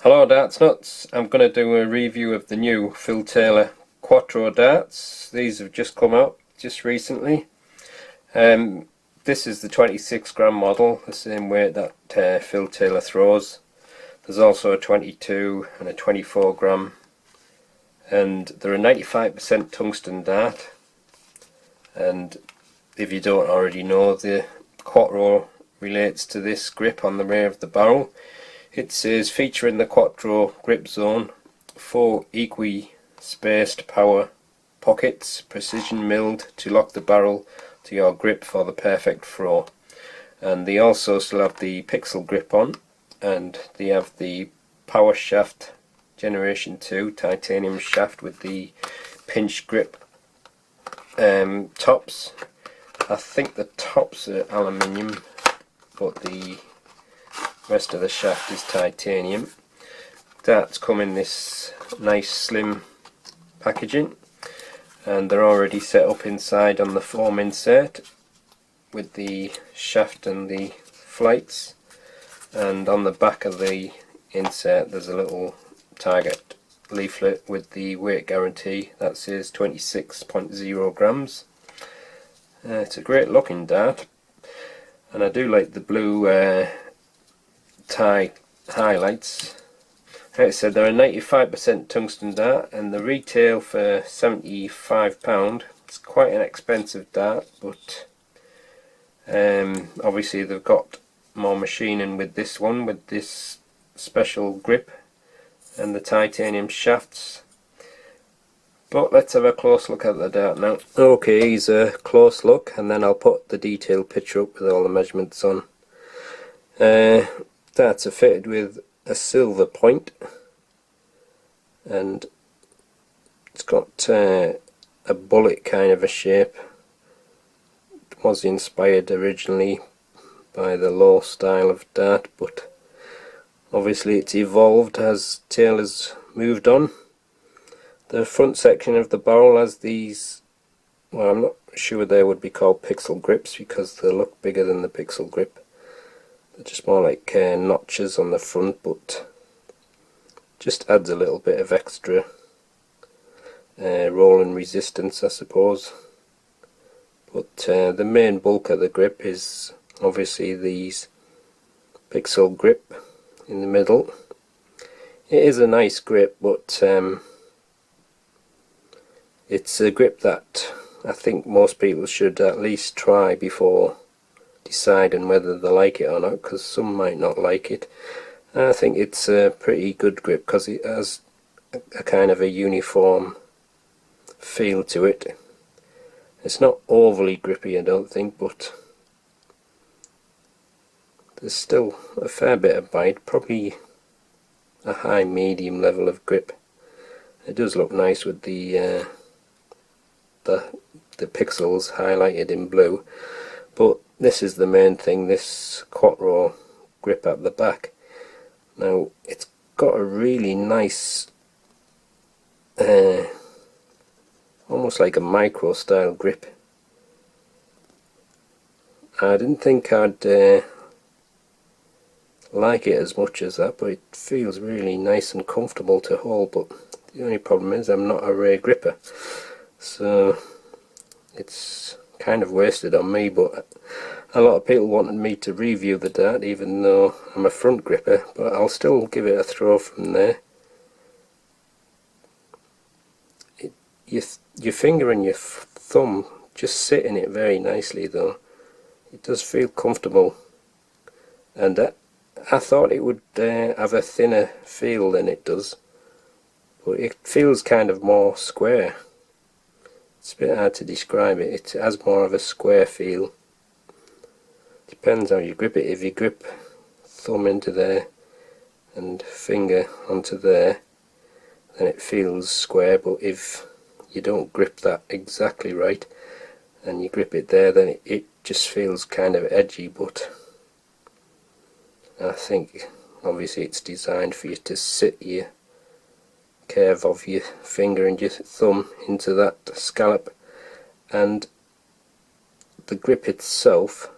Hello darts nuts, I'm going to do a review of the new Phil Taylor Quattro darts. These have just come out just recently. This is the 26 gram model, the same weight that Phil Taylor throws. There's also a 22 and a 24 gram, and they're a 95% tungsten dart. And if you don't already know, the Quattro relates to this grip on the rear of the barrel. It says featuring the Quattro grip zone, 4 equi-spaced power pockets, precision milled to lock the barrel to your grip for the perfect throw. And they also still have the pixel grip on, and they have the power shaft generation 2 titanium shaft with the pinch grip tops. I think the tops are aluminium, but the rest of the shaft is titanium. Darts come in this nice slim packaging, and they're already set up inside on the foam insert with the shaft and the flights, and on the back of the insert there's a little target leaflet with the weight guarantee that says 26.0 grams. It's a great looking dart, and I do like the blue tie highlights. Like I said, they're a 95% tungsten dart, and the retail for £75. It's quite an expensive dart, but obviously they've got more machining with this one, with this special grip and the titanium shafts. But let's have a close look at the dart now. Okay, here's a close look, and then I'll put the detailed picture up with all the measurements on. Darts are fitted with a silver point, and it's got a bullet kind of a shape. It was inspired originally by the low style of dart, but obviously it's evolved as Taylor's moved on. The front section of the barrel has these, well, I'm not sure they would be called pixel grips because they look bigger than the pixel grip. They're just more like notches on the front, but just adds a little bit of extra rolling resistance, I suppose. But the main bulk of the grip is obviously these pixel grip in the middle. It is a nice grip, but it's a grip that I think most people should at least try before deciding whether they like it or not, because some might not like it. I think it's a pretty good grip because it has a kind of a uniform feel to it. It's not overly grippy, I don't think, but there's still a fair bit of bite, probably a high medium level of grip. It does look nice with the pixels highlighted in blue, but this is the main thing, this Quattro grip at the back. Now it's got a really nice almost like a micro style grip. I didn't think I'd like it as much as that, but it feels really nice and comfortable to hold. But the only problem is I'm not a rare gripper, so it's kind of wasted on me. But a lot of people wanted me to review the dart even though I'm a front gripper, but I'll still give it a throw from there. Your finger and your thumb just sit in it very nicely though. It does feel comfortable, and I thought it would have a thinner feel than it does, but it feels kind of more square. It's a bit hard to describe it. It has more of a square feel. Depends how you grip it. If you grip thumb into there and finger onto there, then it feels square, but if you don't grip that exactly right and you grip it there, then it just feels kind of edgy. But I think obviously it's designed for you to sit your curve of your finger and your thumb into that scallop, and the grip itself,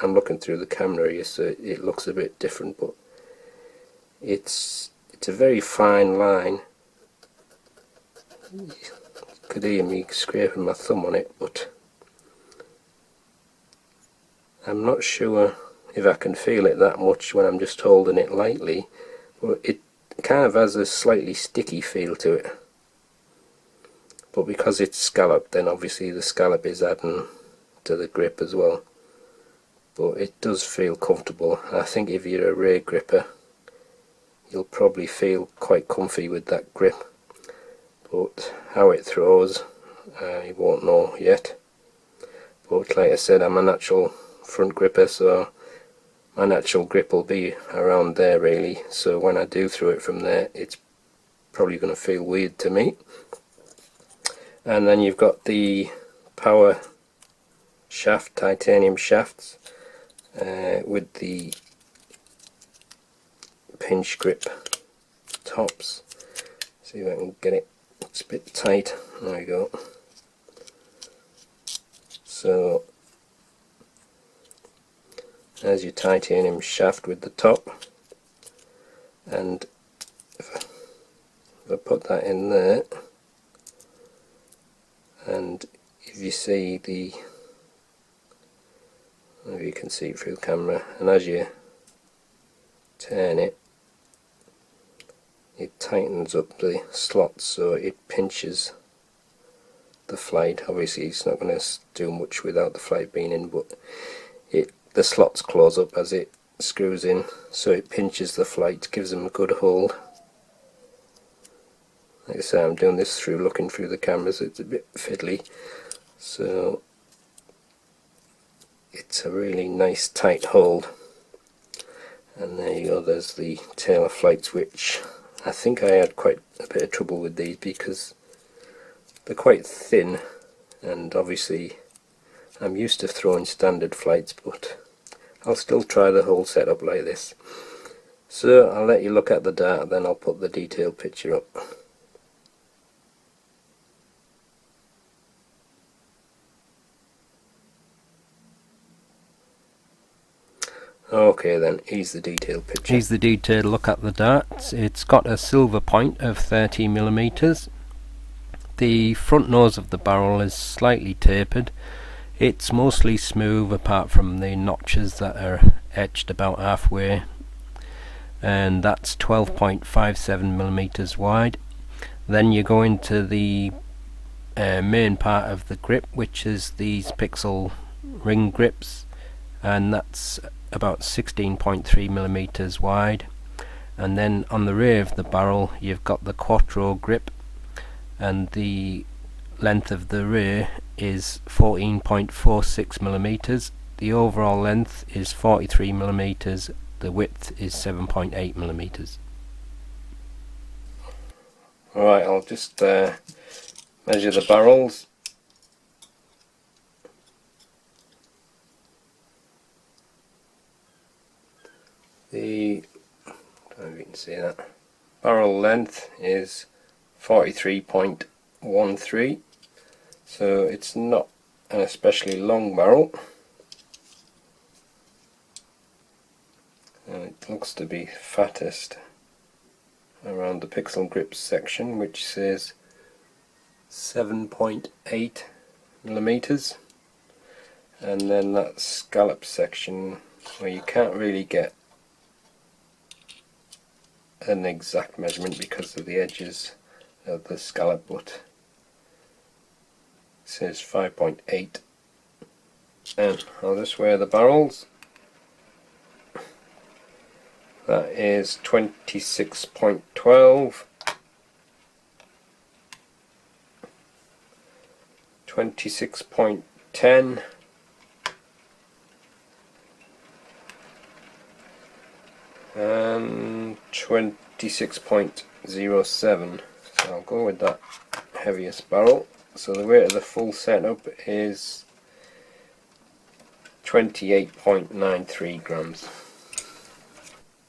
I'm looking through the camera here so it looks a bit different, but It's a very fine line. You could hear me scraping my thumb on it, but I'm not sure if I can feel it that much when I'm just holding it lightly, but it kind of has a slightly sticky feel to it. But because it's scalloped, then obviously the scallop is adding to the grip as well. But it does feel comfortable. I think if you're a rare gripper, you'll probably feel quite comfy with that grip. But how it throws, you won't know yet. But like I said, I'm a natural front gripper, so my natural grip will be around there really. So when I do throw it from there, it's probably going to feel weird to me. And then you've got the power shaft, titanium shafts, with the pinch grip tops. See if I can get it. It's a bit tight. There we go. So there's your titanium shaft with the top, and if I put that in there, and if you see the, maybe you can see it through the camera, and as you turn it, it tightens up the slots so it pinches the flight. Obviously it's not going to do much without the flight being in, but the slots close up as it screws in, so it pinches the flight, gives them a good hold. Like I say, I'm doing this through looking through the cameras, it's a bit fiddly, so it's a really nice tight hold. And there you go, there's the tailor flights, which I think I had quite a bit of trouble with these because they're quite thin, and obviously I'm used to throwing standard flights, but I'll still try the whole setup like this. So I'll let you look at the data, then I'll put the detailed picture up. Okay then, here's the detailed picture. Here's the detailed look at the darts. It's got a silver point of 30mm. The front nose of the barrel is slightly tapered. It's mostly smooth apart from the notches that are etched about halfway, and that's 12.57mm wide. Then you go into the main part of the grip, which is these pixel ring grips, and that's about 16.3mm wide. And then on the rear of the barrel you've got the Quattro grip, and the length of the rear is 14.46mm. The overall length is 43mm. The width is 7.8mm. Alright, I'll just measure the barrels. I don't know if you can see that. Barrel length is 43.13, so it's not an especially long barrel, and it looks to be fattest around the pixel grips section, which says 7.8mm, and then that scallop section where you can't really get an exact measurement because of the edges of the scallop, but it says 5.8. And I'll just weigh the barrels. That is 26.12, 26.10, and 26.07. So I'll go with that heaviest barrel. So the weight of the full setup is 28.93 grams.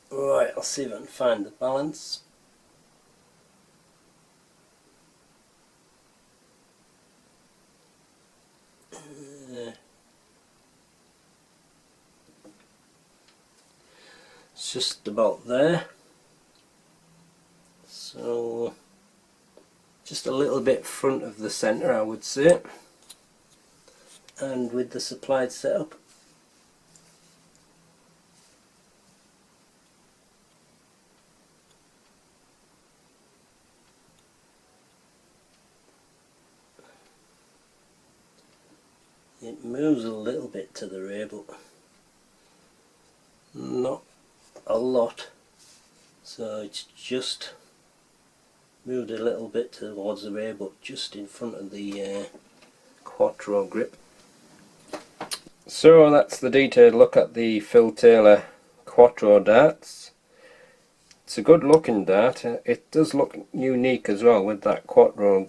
Right, I'll see if I can find the balance. It's just about there. So just a little bit front of the centre, I would say, and with the supplied setup. It moves a little bit to the rear, but not a lot, so it's just moved a little bit towards the rear, but just in front of the Quattro grip. So that's the detailed look at the Phil Taylor Quattro darts. It's a good looking dart. It does look unique as well with that Quattro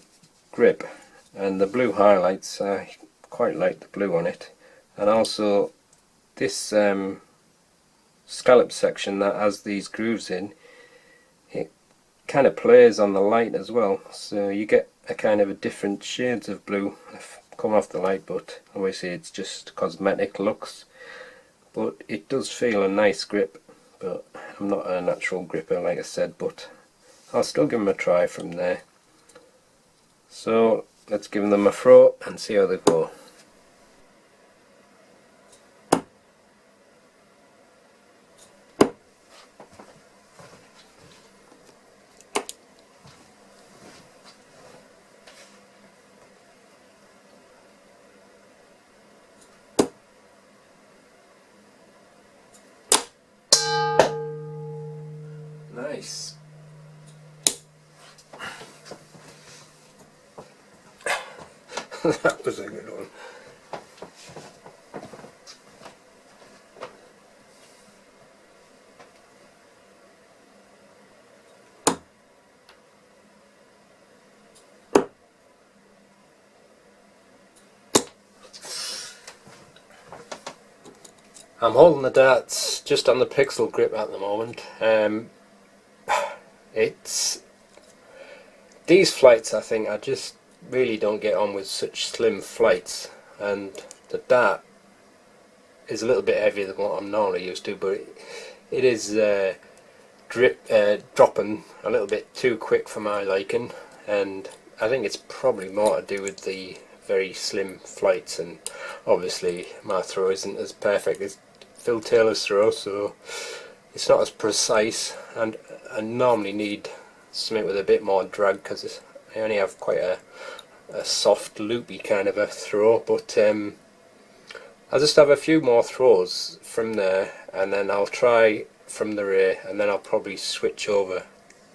grip, and the blue highlights. I quite like the blue on it, and also this scallop section that has these grooves in, it kind of plays on the light as well, so you get a kind of a different shades of blue come off the light, but obviously it's just cosmetic looks, but it does feel a nice grip. But I'm not a natural gripper, like I said, but I'll still give them a try from there. So let's give them a throw and see how they go. Nice. That was a good one. I'm holding the darts just on the pixel grip at the moment. It's these flights, I think, I just really don't get on with such slim flights, and the dart is a little bit heavier than what I'm normally used to, but it is dropping a little bit too quick for my liking, and I think it's probably more to do with the very slim flights, and obviously my throw isn't as perfect as Phil Taylor's throw, so it's not as precise, and I normally need something with a bit more drag because I only have quite a soft loopy kind of a throw, but I'll just have a few more throws from there, and then I'll try from the rear, and then I'll probably switch over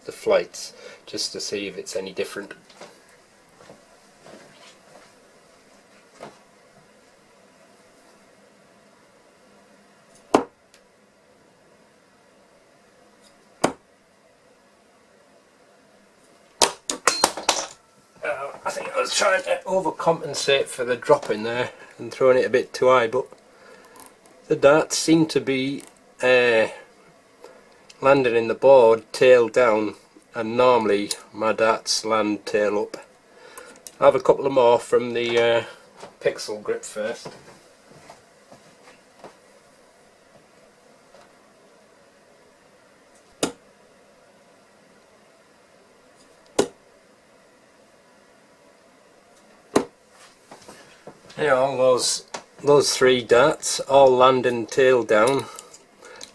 the flights just to see if it's any different. I think I was trying to overcompensate for the drop in there and throwing it a bit too high, but the darts seem to be landing in the board tail down, and normally my darts land tail up. I'll have a couple of more from the pixel grip first. Yeah, all those three darts all landing tail down.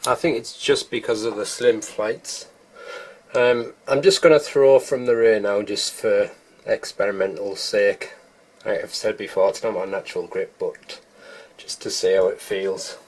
I think it's just because of the slim flights. I'm just going to throw from the rear now, just for experimental sake. Like I've said before, it's not my natural grip, but just to see how it feels.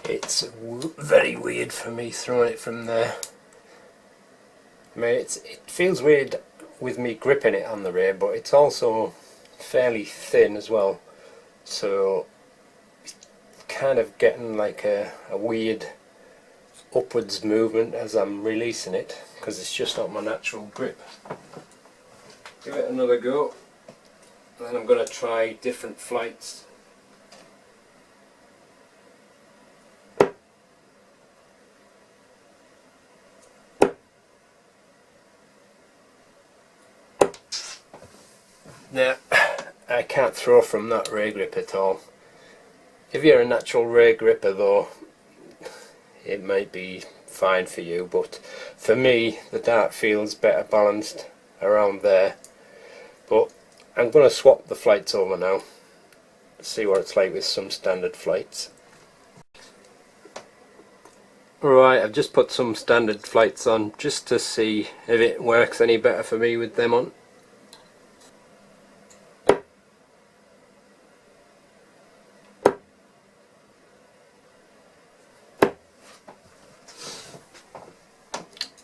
It's very weird for me throwing it from there. I mean, it feels weird with me gripping it on the rear, but it's also fairly thin as well, so it's kind of getting like a weird upwards movement as I'm releasing it, because it's just not my natural grip. Give it another go, and then I'm going to try different flights. Now, I can't throw from that rear grip at all. If you're a natural rear gripper though, it might be fine for you, but for me the dart feels better balanced around there. But I'm going to swap the flights over now, see what it's like with some standard flights. Right, I've just put some standard flights on just to see if it works any better for me with them on.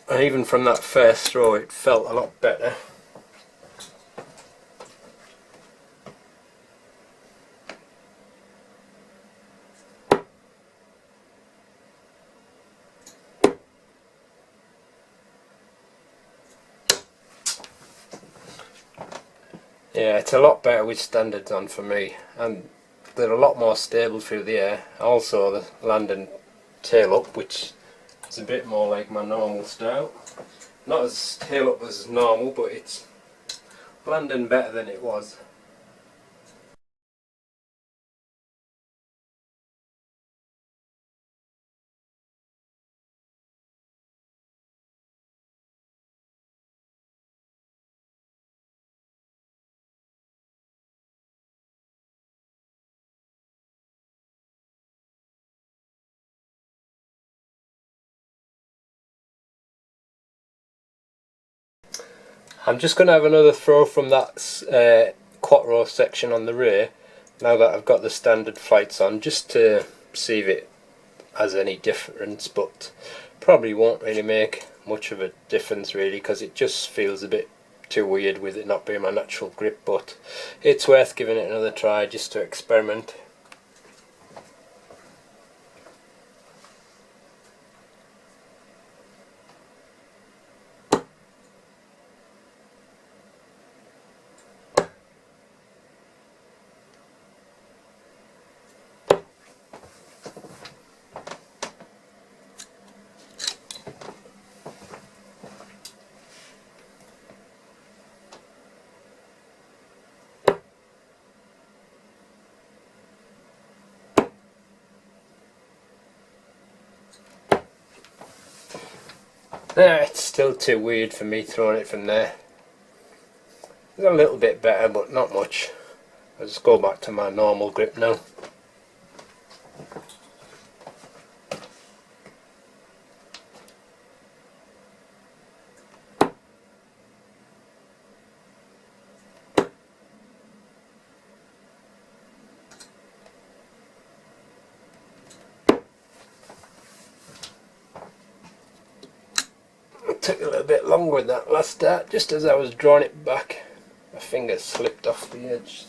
And even from that first throw it felt a lot better. Yeah, it's a lot better with standards on for me, and they're a lot more stable through the air. Also the landing tail up, which is a bit more like my normal style. Not as tail up as normal, but it's landing better than it was. I'm just going to have another throw from that Quattro section on the rear, now that I've got the standard flights on, just to see if it has any difference, but probably won't really make much of a difference really, because it just feels a bit too weird with it not being my natural grip, but it's worth giving it another try just to experiment. It's still too weird for me throwing it from there. It's a little bit better, but not much. I'll just go back to my normal grip now. It took a little bit longer with that last dart. Just as I was drawing it back, my finger slipped off the edge.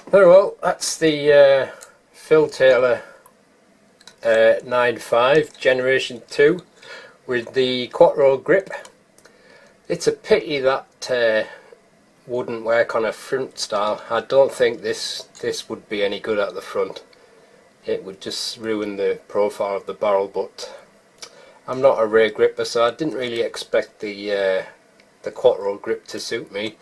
Very well, that's the Phil Taylor 9.5 Generation 2 with the Quattro grip. It's a pity that wouldn't work on a front style. I don't think this would be any good at the front. It would just ruin the profile of the barrel, but I'm not a rear gripper, so I didn't really expect the Quattro grip to suit me.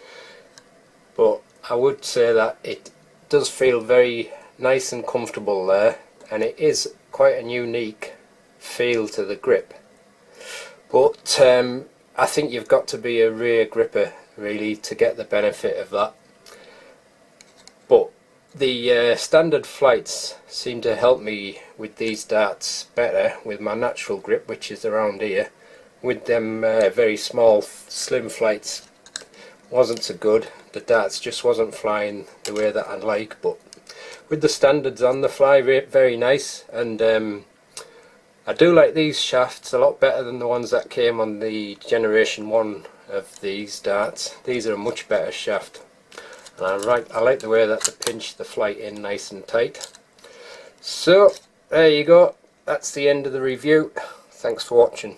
But I would say that it does feel very nice and comfortable there, and it is quite a unique feel to the grip. But I think you've got to be a rear gripper really to get the benefit of that. But the standard flights seem to help me with these darts better with my natural grip, which is around here. With them very small slim flights wasn't so good. The darts just wasn't flying the way that I'd like, but with the standards on, the fly rate very nice, and I do like these shafts a lot better than the ones that came on the Generation 1 of these darts. These are a much better shaft, and I like the way that they pinch the flight in nice and tight. So there you go, that's the end of the review. Thanks for watching.